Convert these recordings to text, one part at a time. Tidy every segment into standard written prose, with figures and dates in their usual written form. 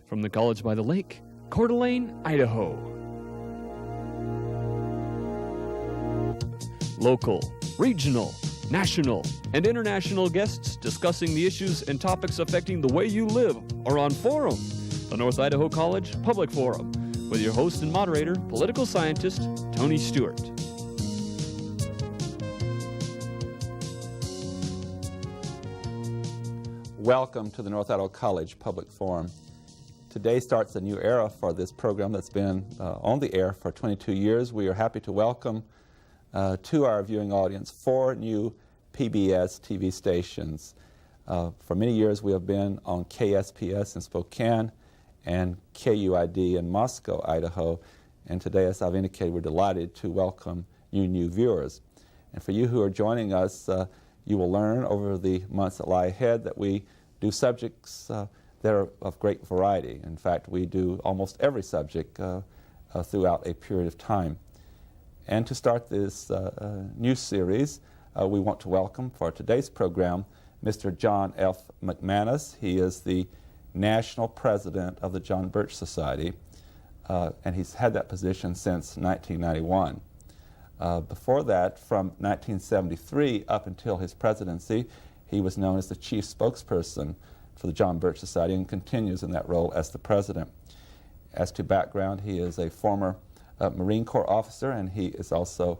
from the College by the Lake, Coeur d'Alene, Idaho. Local, regional, national, and international guests discussing the issues and topics affecting the way you live are on Forum, the North Idaho College Public Forum, with your host and moderator, political scientist Tony Stewart. Welcome to the North Idaho College Public Forum. Today starts a new era for this program that's been on the air for 22 years. We are happy to welcome to our viewing audience 4 new PBS TV stations. For many years we have been on KSPS in Spokane and KUID in Moscow, Idaho. And today, as I've indicated, we're delighted to welcome you new viewers. And for you who are joining us, you will learn over the months that lie ahead that we do subjects that are of great variety. In fact, we do almost every subject throughout a period of time. And to start this new series, we want to welcome for today's program Mr. John F. McManus. He is the National President of the John Birch Society, and he's had that position since 1991. Before that, from 1973 up until his presidency, he was known as the chief spokesperson for the John Birch Society and continues in that role as the president. As to background, he is a former Marine Corps officer, and he is also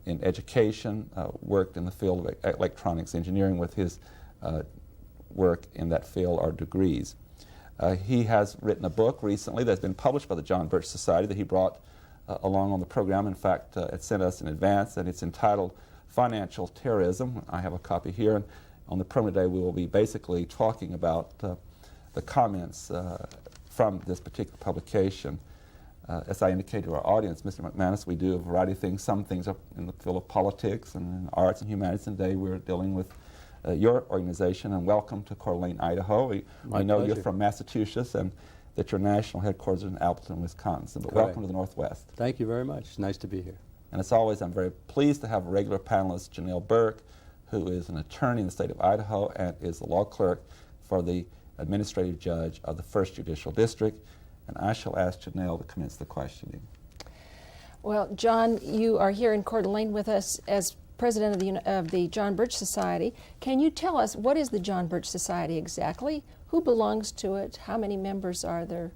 in education, worked in the field of electronics engineering. With his work in that field are degrees. He has written a book recently that's been published by the John Birch Society that he brought along on the program. In fact, it sent us in advance, and it's entitled Financial Terrorism. I have a copy here, and on the program today we will be basically talking about the comments from this particular publication. As I indicated to our audience, Mr. McManus, we do a variety of things. Some things are in the field of politics and arts and humanities, and today we're dealing with your organization. And welcome to Coeur d'Alene, Idaho. We know you're from Massachusetts and that your national headquarters is in Appleton, Wisconsin. But welcome to the Northwest. Thank you very much. It's nice to be here. And as always, I'm very pleased to have a regular panelist, Janelle Birch, who is an attorney in the state of Idaho and is the law clerk for the administrative judge of the 1st Judicial District. And I shall ask Janelle to commence the questioning. Well, John, you are here in Coeur d'Alene with us as president of the John Birch Society. Can you tell us, what is the John Birch Society exactly? Who belongs to it? How many members are there?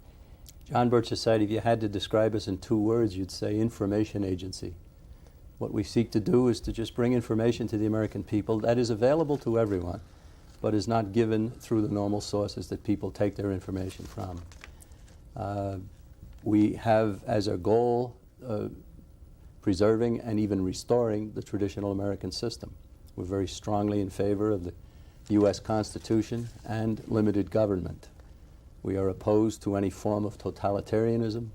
John Birch Society, if you had to describe us in 2 words, you'd say information agency. What we seek to do is to just bring information to the American people that is available to everyone, but is not given through the normal sources that people take their information from. We have as a goal preserving and even restoring the traditional American system. We're very strongly in favor of the U.S. Constitution and limited government. We are opposed to any form of totalitarianism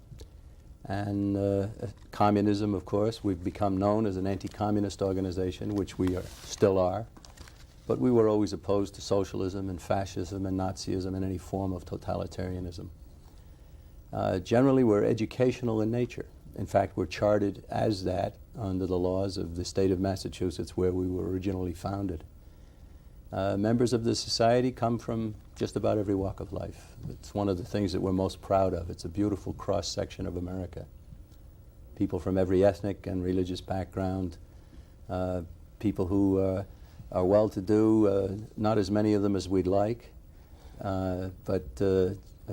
and communism, of course. We've become known as an anti-communist organization, which we still are, but we were always opposed to socialism and fascism and Nazism and any form of totalitarianism. Generally, we're educational in nature. In fact, we're chartered as that under the laws of the state of Massachusetts, where we were originally founded. Members of the society come from just about every walk of life. It's one of the things that we're most proud of. It's a beautiful cross-section of America. People from every ethnic and religious background, people who are well-to-do, not as many of them as we'd like, but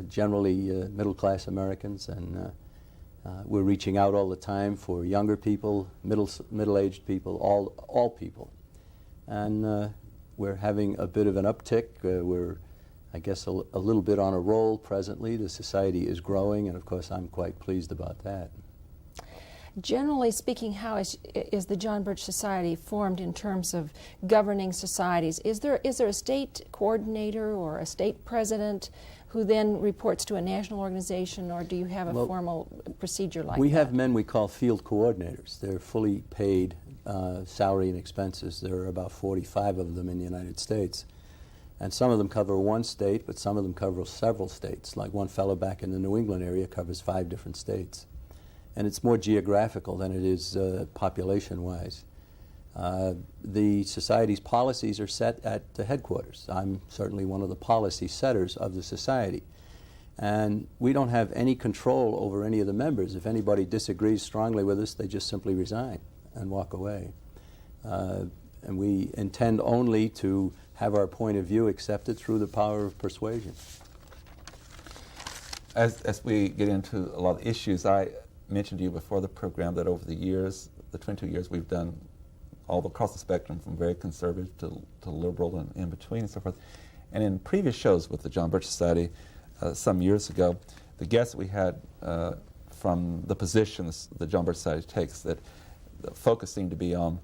generally middle-class Americans, and we're reaching out all the time for younger people, middle-aged people, all people. And we're having a bit of an uptick. We're, I guess, a little bit on a roll presently. The society is growing, and of course I'm quite pleased about that. Generally speaking, how is the John Birch Society formed in terms of governing societies? Is there a state coordinator or a state president who then reports to a national organization, or do you have a formal procedure like that? We have men we call field coordinators. They're fully paid salary and expenses. There are about 45 of them in the United States. And some of them cover one state, but some of them cover several states. Like one fellow back in the New England area covers 5 different states. And it's more geographical than it is population-wise. The Society's policies are set at the headquarters. I'm certainly one of the policy setters of the Society. And we don't have any control over any of the members. If anybody disagrees strongly with us, they just simply resign and walk away. And we intend only to have our point of view accepted through the power of persuasion. As we get into a lot of issues, I mentioned to you before the program that over the years, the 22 years, we've done all across the spectrum from very conservative to liberal and in between and so forth. And in previous shows with the John Birch Society some years ago, the guests we had from the positions the John Birch Society takes, that the focus seemed to be on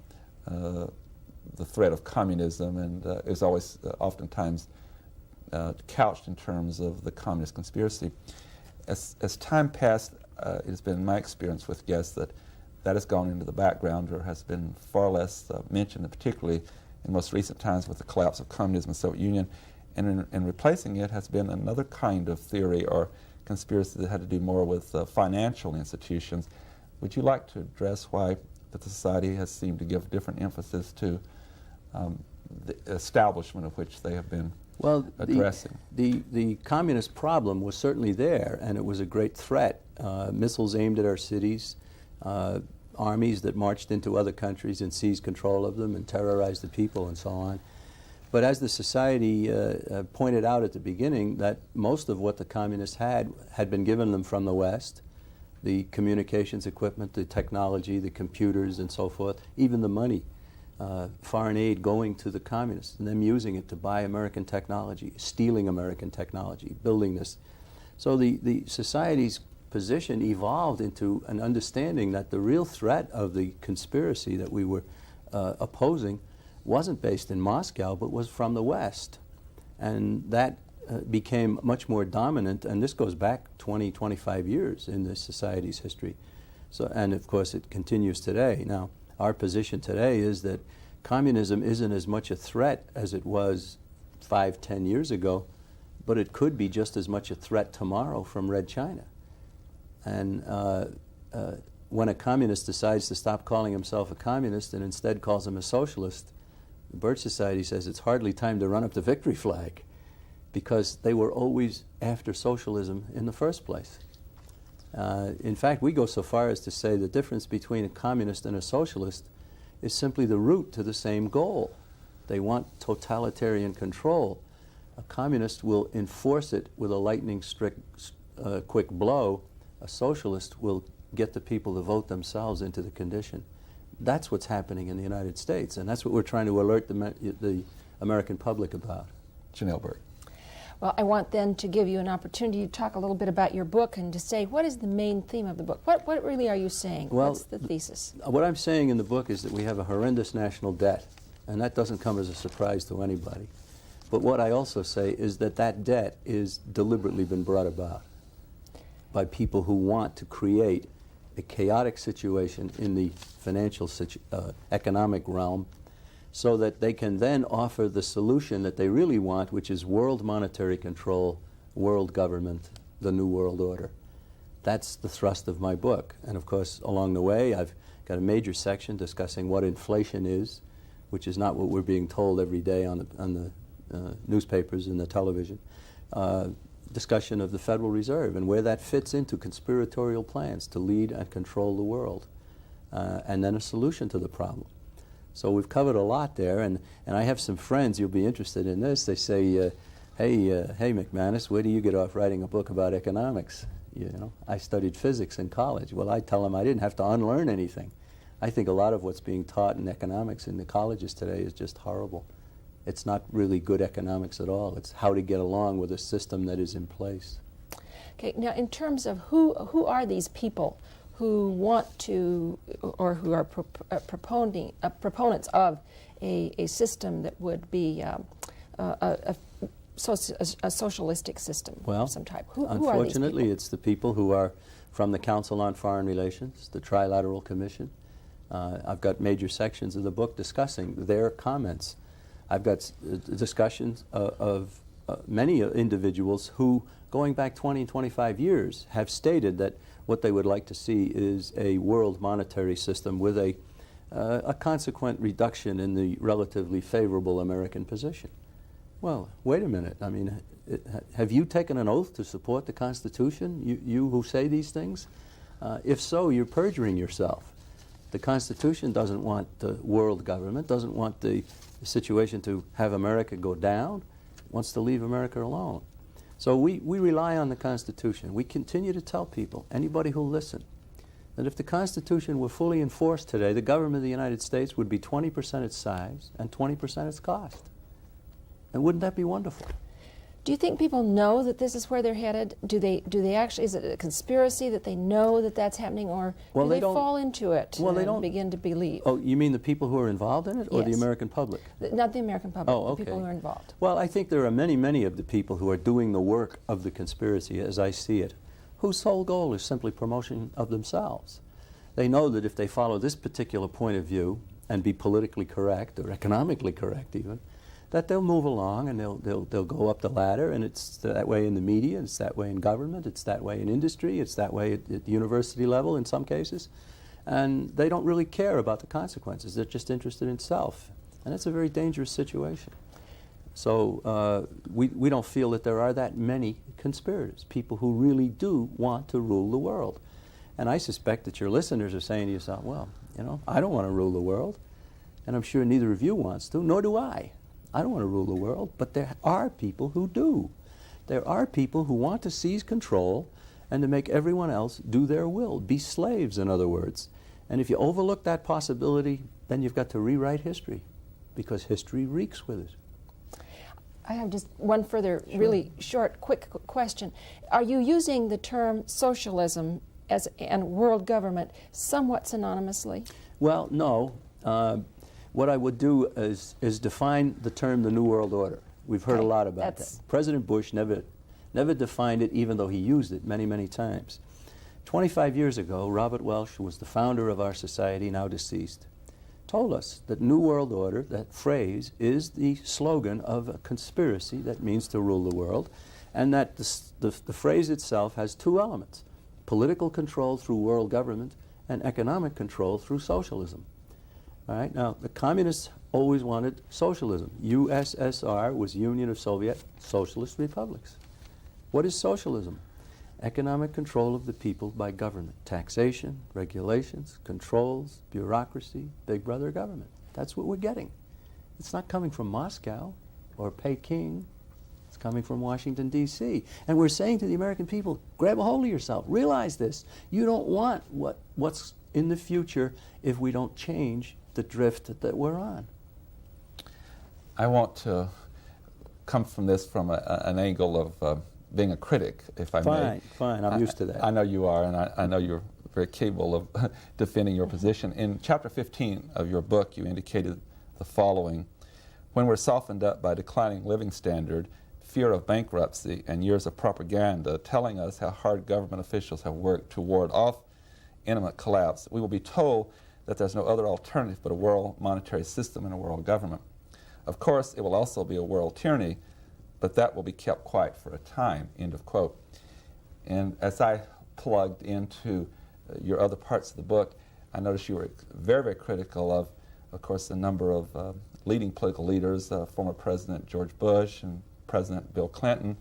the threat of communism, and is always oftentimes couched in terms of the communist conspiracy. As time passed, it has been my experience with guests that has gone into the background or has been far less mentioned, particularly in most recent times with the collapse of communism in the Soviet Union. And in replacing it has been another kind of theory or conspiracy that had to do more with financial institutions. Would you like to address why that the society has seemed to give different emphasis to the establishment of which they have been addressing? The communist problem was certainly there, and it was a great threat. Missiles aimed at our cities, armies that marched into other countries and seized control of them and terrorized the people and so on. But as the society pointed out at the beginning, that most of what the communists had been given them from the West, the communications equipment, the technology, the computers and so forth, even the money, foreign aid going to the communists and them using it to buy American technology, stealing American technology, building this. So the society's position evolved into an understanding that the real threat of the conspiracy that we were opposing wasn't based in Moscow, but was from the West. And that became much more dominant, and this goes back 20, 25 years in the society's history. So, and of course it continues today. Now, our position today is that communism isn't as much a threat as it was 5, 10 years ago, but it could be just as much a threat tomorrow from Red China. And when a communist decides to stop calling himself a communist and instead calls him a socialist, the Birch Society says it's hardly time to run up the victory flag, because they were always after socialism in the first place. In fact, we go so far as to say the difference between a communist and a socialist is simply the route to the same goal. They want totalitarian control. A communist will enforce it with a lightning quick blow. A socialist will get the people to vote themselves into the condition. That's what's happening in the United States, and that's what we're trying to alert the American public about. Janelle Birch. Well, I want then to give you an opportunity to talk a little bit about your book and to say, what is the main theme of the book? What really are you saying? Well, what's the thesis? What I'm saying in the book is that we have a horrendous national debt, and that doesn't come as a surprise to anybody. But what I also say is that that debt is deliberately been brought about by people who want to create a chaotic situation in the financial economic realm, so that they can then offer the solution that they really want, which is world monetary control, world government, the New World Order. That's the thrust of my book. And of course, along the way, I've got a major section discussing what inflation is, which is not what we're being told every day on the newspapers and the television. Discussion of the Federal Reserve and where that fits into conspiratorial plans to lead and control the world, and then a solution to the problem. So we've covered a lot there, and I have some friends, you'll be interested in this, they say, hey McManus, where do you get off writing a book about economics? You know, I studied physics in college. Well, I tell them I didn't have to unlearn anything. I think a lot of what's being taught in economics in the colleges today is just horrible. It's not really good economics at all. It's how to get along with a system that is in place. Okay, now in terms of who are these people who want to, or who are proponents of a system that would be a socialistic system of some type? Who are these people? Unfortunately, it's the people who are from the Council on Foreign Relations, the Trilateral Commission. I've got major sections of the book discussing their comments. I've got discussions of many individuals who, going back 20 and 25 years, have stated that what they would like to see is a world monetary system with a consequent reduction in the relatively favorable American position. Well, wait a minute. I mean, have you taken an oath to support the Constitution, you who say these things? If so, you're perjuring yourself. The Constitution doesn't want the world government, doesn't want the situation to have America go down, wants to leave America alone. So we rely on the Constitution. We continue to tell people, anybody who'll listen, that if the Constitution were fully enforced today, the government of the United States would be 20% its size and 20% its cost. And wouldn't that be wonderful? Do you think people know that this is where they're headed? Do they actually, is it a conspiracy that they know that that's happening, or Well, do they they don't- fall into it well, they and don't- begin to believe? Oh, you mean the people who are involved in it, or the Yes. American public? Not the American public, Oh, the people okay. who are involved. Well, I think there are many, many of the people who are doing the work of the conspiracy, as I see it, whose sole goal is simply promotion of themselves. They know that if they follow this particular point of view and be politically correct, or economically correct even, that they'll move along and they'll go up the ladder, and it's that way in the media, it's that way in government, it's that way in industry, it's that way at the university level in some cases. And they don't really care about the consequences. They're just interested in self. And that's a very dangerous situation. So we don't feel that there are that many conspirators, people who really do want to rule the world. And I suspect that your listeners are saying to yourself, well, you know, I don't want to rule the world, and I'm sure neither of you wants to, nor do I. I don't want to rule the world, but there are people who do. There are people who want to seize control and to make everyone else do their will, be slaves, in other words. And if you overlook that possibility, then you've got to rewrite history, because history reeks with it. I have just one further really short, quick question. Are you using the term socialism and world government somewhat synonymously? Well, no. What I would do is define the term the New World Order. We've heard a lot about that. President Bush never defined it, even though he used it many, many times. 25 years ago, Robert Welch, who was the founder of our society, now deceased, told us that New World Order, that phrase, is the slogan of a conspiracy that means to rule the world, and that the phrase itself has two elements: political control through world government and economic control through socialism. All right? Now, the communists always wanted socialism. USSR was Union of Soviet Socialist Republics. What is socialism? Economic control of the people by government. Taxation, regulations, controls, bureaucracy, big brother government. That's what we're getting. It's not coming from Moscow or Peking. It's coming from Washington, D.C. And we're saying to the American people, grab a hold of yourself. Realize this. You don't want what's in the future if we don't change the drift that we're on. I want to come from this from an angle of being a critic, if I may. Fine, I'm used to that. I know you are, and I know you're very capable of defending your position. In chapter 15 of your book, you indicated the following: when we're softened up by declining living standard, fear of bankruptcy, and years of propaganda telling us how hard government officials have worked to ward off imminent collapse, we will be told that there's no other alternative but a world monetary system and a world government. Of course, it will also be a world tyranny, but that will be kept quiet for a time, end of quote. And as I plugged into your other parts of the book, I noticed you were very, very critical of course, a number of leading political leaders, former President George Bush and President Bill Clinton.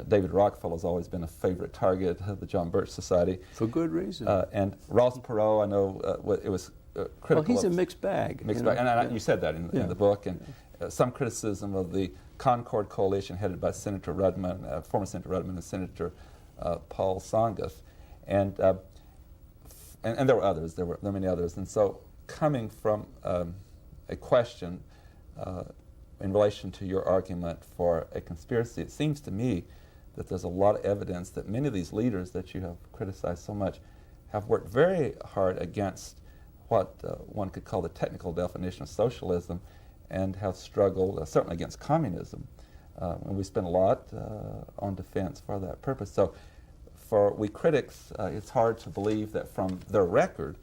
David Rockefeller's always been a favorite target of the John Birch Society. For good reason. And Rawson Perot, I know it was critical. Well, he's a mixed bag. Mixed bag. And you said that in the book. And some criticism of the Concord Coalition headed by Senator Rudman, former Senator Rudman, and Senator Paul Tsongas. And there were others. There were many others. And so coming from a question in relation to your argument for a conspiracy, it seems to me that there's a lot of evidence that many of these leaders that you have criticized so much have worked very hard against what one could call the technical definition of socialism, and have struggled certainly against communism. And we spend a lot on defense for that purpose. So for we critics, it's hard to believe that from their record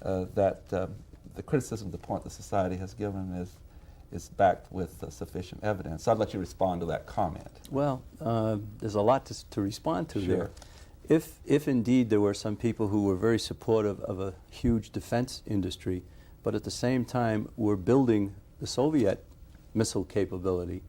that the criticism of the point the society has given is backed with sufficient evidence. So I'd let you respond to that comment. Well, there's a lot to respond to Sure. there. If indeed there were some people who were very supportive of a huge defense industry, but at the same time were building the Soviet missile capability,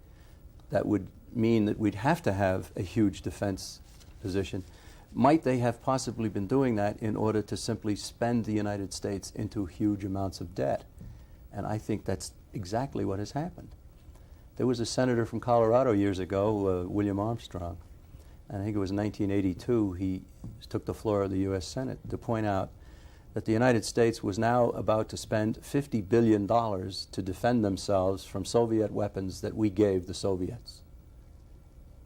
that would mean that we'd have to have a huge defense position. Might they have possibly been doing that in order to simply spend the United States into huge amounts of debt? And I think that's exactly what has happened. There was a senator from Colorado years ago, William Armstrong, and I think it was 1982, he took the floor of the U.S. Senate to point out that the United States was now about to spend $50 billion to defend themselves from Soviet weapons that we gave the Soviets.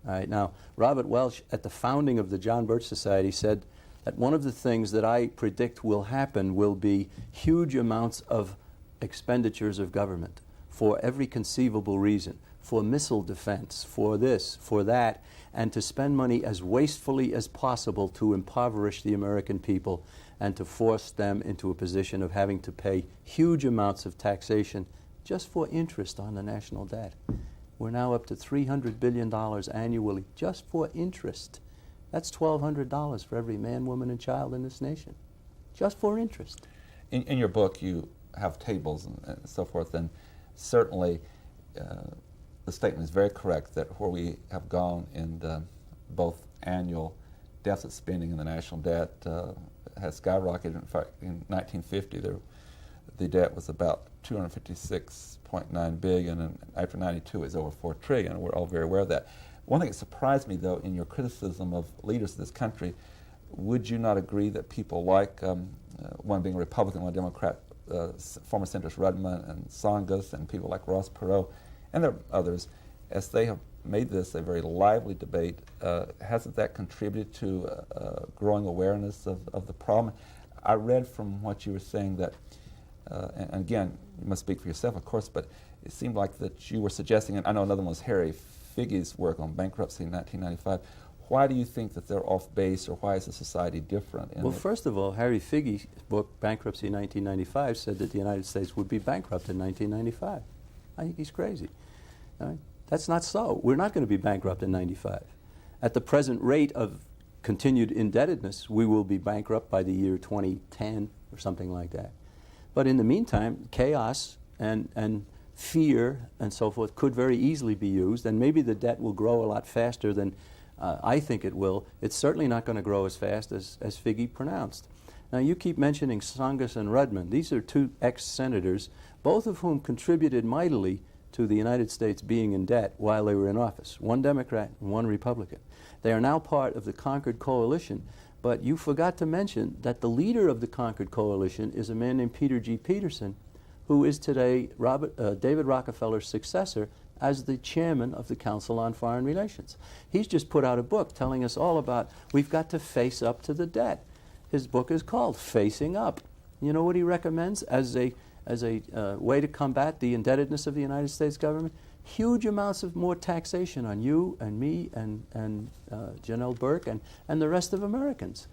All right, now, Robert Welch, at the founding of the John Birch Society, said that one of the things that I predict will happen will be huge amounts of expenditures of government for every conceivable reason, for missile defense, for this, for that, and to spend money as wastefully as possible to impoverish the American people and to force them into a position of having to pay huge amounts of taxation just for interest on the national debt. We're now up to $300 billion annually just for interest. That's $1,200 for every man, woman, and child in this nation, just for interest. In your book, you have tables and so forth, and certainly the statement is very correct that where we have gone in both annual deficit spending and the national debt has skyrocketed. In fact, in 1950, the debt was about $256.9 billion, and after 92, it was over $4 trillion, and we're all very aware of that. One thing that surprised me, though, in your criticism of leaders of this country, would you not agree that people like, one being a Republican, one a Democrat, former Senators Rudman and Tsongas, and people like Ross Perot, and there are others, as they have made this a very lively debate, hasn't that contributed to growing awareness of the problem? I read from what you were saying that, and again, you must speak for yourself, of course, but it seemed like that you were suggesting, and I know another one was Harry Figge's work on bankruptcy in 1995. Why do you think that they're off base, or why is the society different? Well, first of all, Harry Figge's book, Bankruptcy 1995, said that the United States would be bankrupt in 1995. I think he's crazy. That's not so. We're not going to be bankrupt in 95. At the present rate of continued indebtedness, we will be bankrupt by the year 2010 or something like that. But in the meantime, chaos and fear and so forth could very easily be used, and maybe the debt will grow a lot faster than I think it will. It's certainly not going to grow as fast as Figge pronounced. Now, you keep mentioning Tsongas and Rudman. These are two ex-senators, both of whom contributed mightily to the United States being in debt while they were in office, one Democrat and one Republican. They are now part of the Concord Coalition, but you forgot to mention that the leader of the Concord Coalition is a man named Peter G. Peterson, who is today David Rockefeller's successor as the chairman of the Council on Foreign Relations. He's just put out a book telling us all about we've got to face up to the debt. His book is called Facing Up. You know what he recommends as a way to combat the indebtedness of the United States government? Huge amounts of more taxation on you and me and Janelle Burke and the rest of Americans.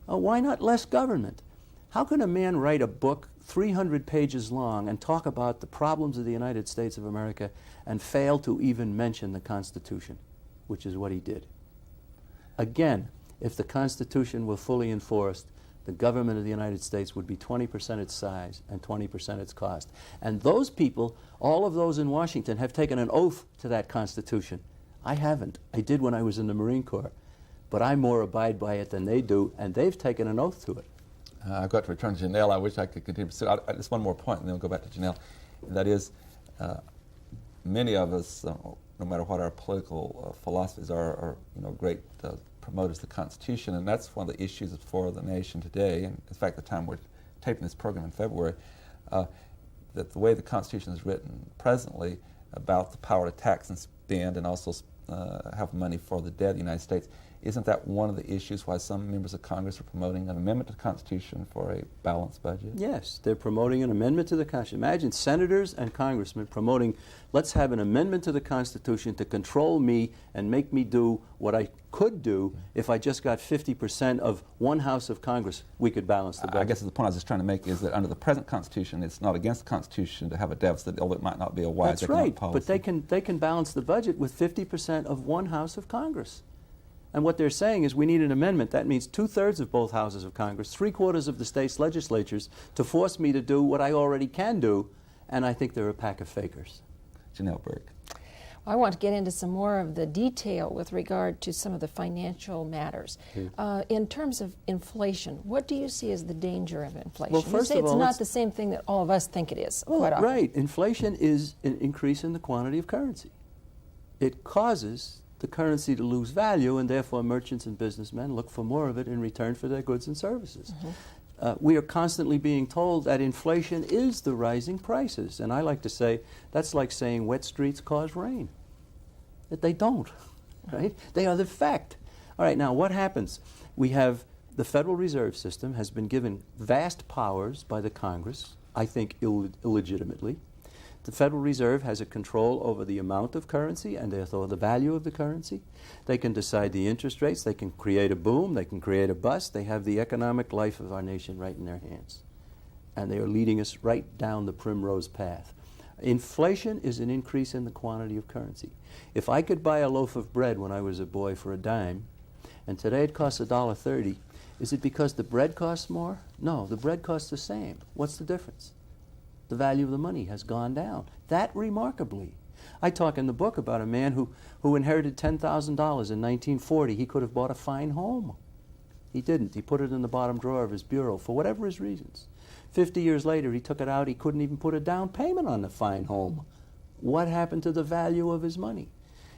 Why not less government? How can a man write a book 300 pages long and talk about the problems of the United States of America and fail to even mention the Constitution, which is what he did? Again, if the Constitution were fully enforced, the government of the United States would be 20% its size and 20% its cost. And those people, all of those in Washington, have taken an oath to that Constitution. I haven't. I did when I was in the Marine Corps. But I more abide by it than they do, and they've taken an oath to it. I've got to return to Janelle. I wish I could continue. So just one more point, and then we'll go back to Janelle. That is, many of us, no matter what our political philosophies are great promoters of the Constitution, and that's one of the issues for the nation today. And in fact, the time we're taping this program in February, that the way the Constitution is written presently about the power to tax and spend and also have money for the debt of the United States, isn't that one of the issues why some members of Congress are promoting an amendment to the Constitution for a balanced budget? Yes, they're promoting an amendment to the Constitution. Imagine senators and congressmen promoting, let's have an amendment to the Constitution to control me and make me do what I could do if I just got 50% of one house of Congress, we could balance the budget. I guess the point I was just trying to make is that under the present Constitution, it's not against the Constitution to have a deficit, although it might not be a wise economic policy. That's right, but they can balance the budget with 50% of one house of Congress. And what they're saying is we need an amendment. That means 2/3 of both houses of Congress, 3/4 of the state's legislatures to force me to do what I already can do, and I think they're a pack of fakers. Janelle Burke. I want to get into some more of the detail with regard to some of the financial matters. In terms of inflation, what do you see as the danger of inflation? Well, first you say of it's all, not the same thing that all of us think it is. Quite often. Right. Inflation is an increase in the quantity of currency. It causes the currency to lose value, and therefore merchants and businessmen look for more of it in return for their goods and services. We are constantly being told that inflation is the rising prices, and I like to say that's like saying wet streets cause rain. That they don't, right? They are the fact. All right, now what happens? We have the Federal Reserve System has been given vast powers by the Congress, I think illegitimately. The Federal Reserve has a control over the amount of currency and therefore the value of the currency. They can decide the interest rates. They can create a boom. They can create a bust. They have the economic life of our nation right in their hands. And they are leading us right down the primrose path. Inflation is an increase in the quantity of currency. If I could buy a loaf of bread when I was a boy for a dime, and today it costs $1.30, is it because the bread costs more? No, the bread costs the same. What's the difference? The value of the money has gone down. That remarkably. I talk in the book about a man who inherited $10,000 in 1940. He could have bought a fine home. He didn't. He put it in the bottom drawer of his bureau for whatever his reasons. 50 years later, he took it out. He couldn't even put a down payment on the fine home. What happened to the value of his money?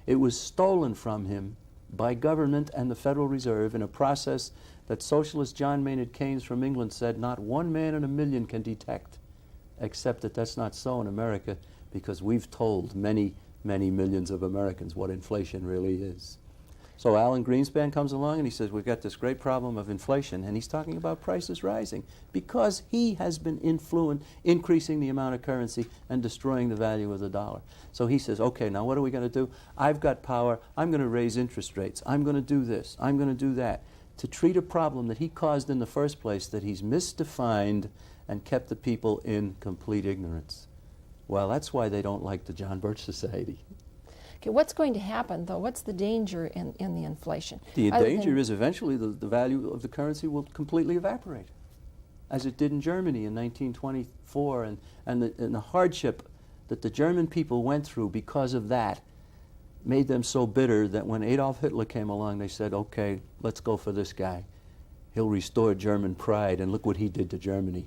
It was stolen from him by government and the Federal Reserve in a process that socialist John Maynard Keynes from England said not one man in a million can detect, except that that's not so in America because we've told many, many millions of Americans what inflation really is. So Alan Greenspan comes along and he says, we've got this great problem of inflation, and he's talking about prices rising because he has been increasing the amount of currency and destroying the value of the dollar. So he says, okay, now what are we going to do? I've got power. I'm going to raise interest rates. I'm going to do this. I'm going to do that. To treat a problem that he caused in the first place, that he's misdefined and kept the people in complete ignorance. Well, that's why they don't like the John Birch Society. Okay, what's going to happen, though? What's the danger in the inflation? The danger is eventually the value of the currency will completely evaporate, as it did in Germany in 1924, and the hardship that the German people went through because of that made them so bitter that when Adolf Hitler came along, they said, okay, let's go for this guy. He'll restore German pride, and look what he did to Germany.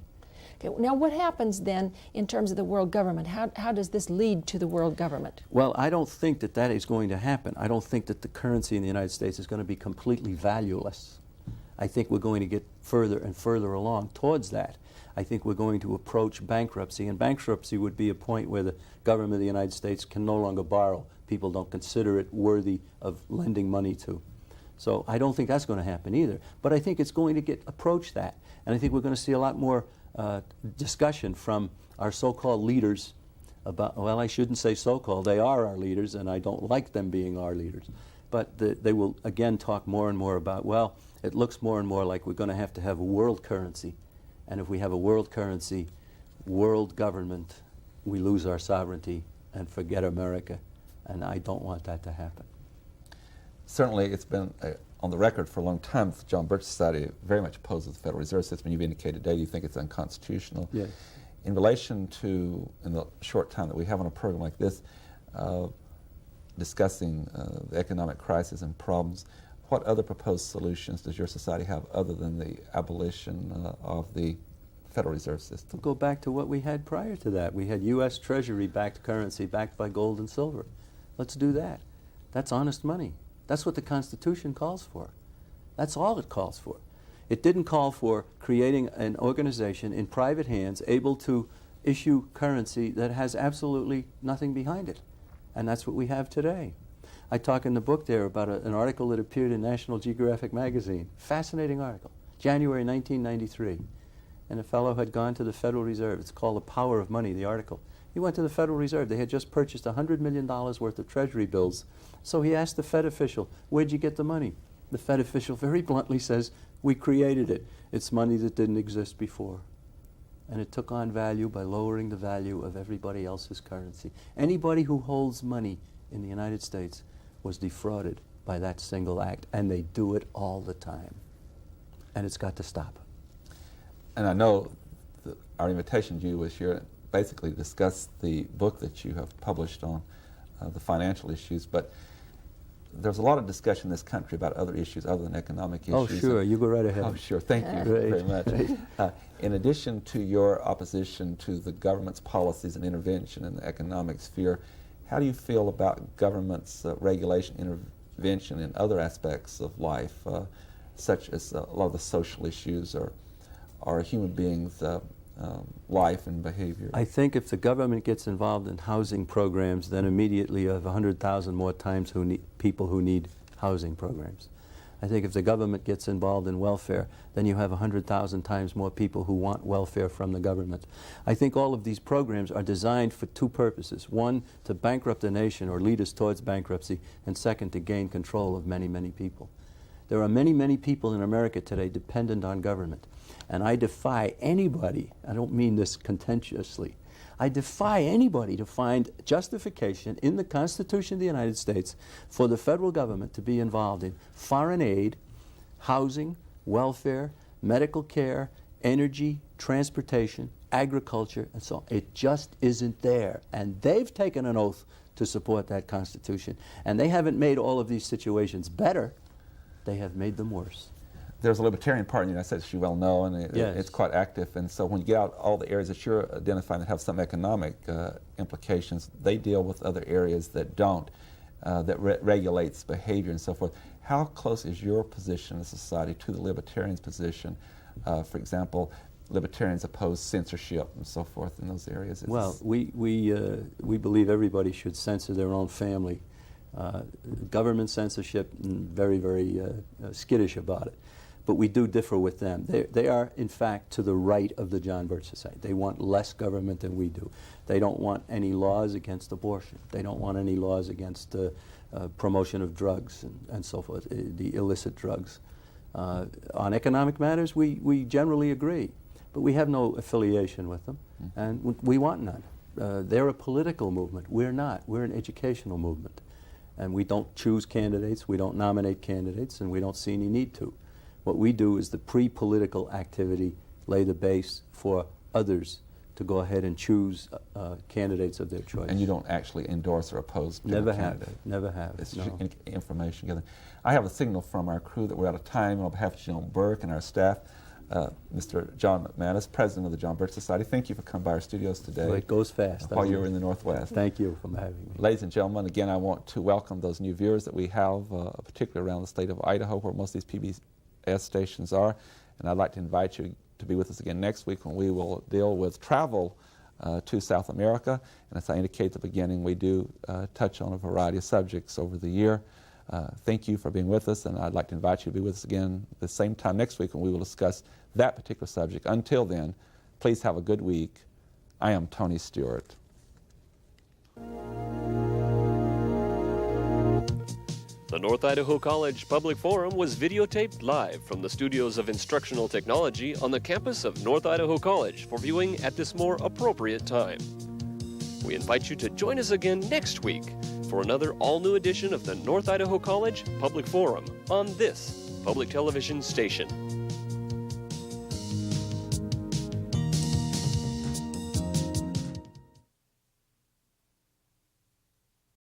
Okay, now what happens then in terms of the world government? How does this lead to the world government? Well, I don't think that that is going to happen. I don't think that the currency in the United States is going to be completely valueless. I think we're going to get further and further along towards that. I think we're going to approach bankruptcy, and bankruptcy would be a point where the government of the United States can no longer borrow. People don't consider it worthy of lending money to. So I don't think that's going to happen either. But I think it's going to approach that. And I think we're going to see a lot more discussion from our so-called leaders about, well, I shouldn't say so-called, they are our leaders, and I don't like them being our leaders. But they will, again, talk more and more about, well, it looks more and more like we're going to have a world currency. And if we have a world currency, world government, we lose our sovereignty and forget America. And I don't want that to happen. Certainly, it's been on the record for a long time that the John Birch Society very much opposes the Federal Reserve System. You've indicated today you think it's unconstitutional. Yes. In relation to, in the short time that we have on a program like this, discussing the economic crisis and problems, what other proposed solutions does your society have other than the abolition of the Federal Reserve System? We'll go back to what we had prior to that. We had U.S. Treasury-backed currency backed by gold and silver. Let's do that. That's honest money. That's what the Constitution calls for. That's all it calls for. It didn't call for creating an organization in private hands able to issue currency that has absolutely nothing behind it. And that's what we have today. I talk in the book there about an article that appeared in National Geographic magazine. Fascinating article. January 1993. And a fellow had gone to the Federal Reserve. It's called The Power of Money, the article. He went to the Federal Reserve. They had just purchased $100 million worth of Treasury bills. So he asked the Fed official, where'd you get the money? The Fed official very bluntly says, we created it. It's money that didn't exist before. And it took on value by lowering the value of everybody else's currency. Anybody who holds money in the United States was defrauded by that single act, and they do it all the time. And it's got to stop. And I know our invitation to you was here basically discuss the book that you have published on the financial issues, but there's a lot of discussion in this country about other issues other than economic issues. Oh, sure. You go right ahead. Oh, sure. Thank you Right. very much. In addition to your opposition to the government's policies and intervention in the economic sphere, how do you feel about government's regulation, intervention in other aspects of life, such as a lot of the social issues or human beings' life and behavior? I think if the government gets involved in housing programs, then immediately you have 100,000 more times people who need housing programs. I think if the government gets involved in welfare, then you have 100,000 times more people who want welfare from the government. I think all of these programs are designed for two purposes. One, to bankrupt a nation or lead us towards bankruptcy, and second, to gain control of many, many people. There are many, many people in America today dependent on government. And I defy anybody, I don't mean this contentiously, I defy anybody to find justification in the Constitution of the United States for the federal government to be involved in foreign aid, housing, welfare, medical care, energy, transportation, agriculture, and so on. It just isn't there. And they've taken an oath to support that Constitution. And they haven't made all of these situations better, they have made them worse. There's a Libertarian Party in the United States, as you well know, and Yes. it's quite active. And so when you get out all the areas that you're identifying that have some economic implications, they deal with other areas that don't, that regulates behavior and so forth. How close is your position as a society to the Libertarians' position? For example, Libertarians oppose censorship and so forth in those areas. Well, we believe everybody should censor their own family. Government censorship, very, very skittish about it. But we do differ with them. They are, in fact, to the right of the John Birch Society. They want less government than we do. They don't want any laws against abortion. They don't want any laws against promotion of drugs and so forth, the illicit drugs. On economic matters, we generally agree, but we have no affiliation with them, and we want none. They're a political movement. We're not. We're an educational movement. And we don't choose candidates, we don't nominate candidates, and we don't see any need to. What we do is the pre-political activity, lay the base for others to go ahead and choose candidates of their choice. And you don't actually endorse or oppose Never candidates? Never have. It's No. just information gathering. I have a signal from our crew that we're out of time. On behalf of Joan Burke and our staff, Mr. John McManus, President of the John Birch Society, thank you for coming by our studios today. Well, it goes fast. While you were in the Northwest. Thank you for having me. Ladies and gentlemen, again, I want to welcome those new viewers that we have, particularly around the state of Idaho, where most of these PBS stations are. And I'd like to invite you to be with us again next week when we will deal with travel to South America. And as I indicated at the beginning, we do touch on a variety of subjects over the year. Thank you for being with us, and I'd like to invite you to be with us again the same time next week when we will discuss that particular subject. Until then, please have a good week. I am Tony Stewart. The North Idaho College Public Forum was videotaped live from the studios of Instructional Technology on the campus of North Idaho College for viewing at this more appropriate time. We invite you to join us again next week for another all-new edition of the North Idaho College Public Forum on this public television station.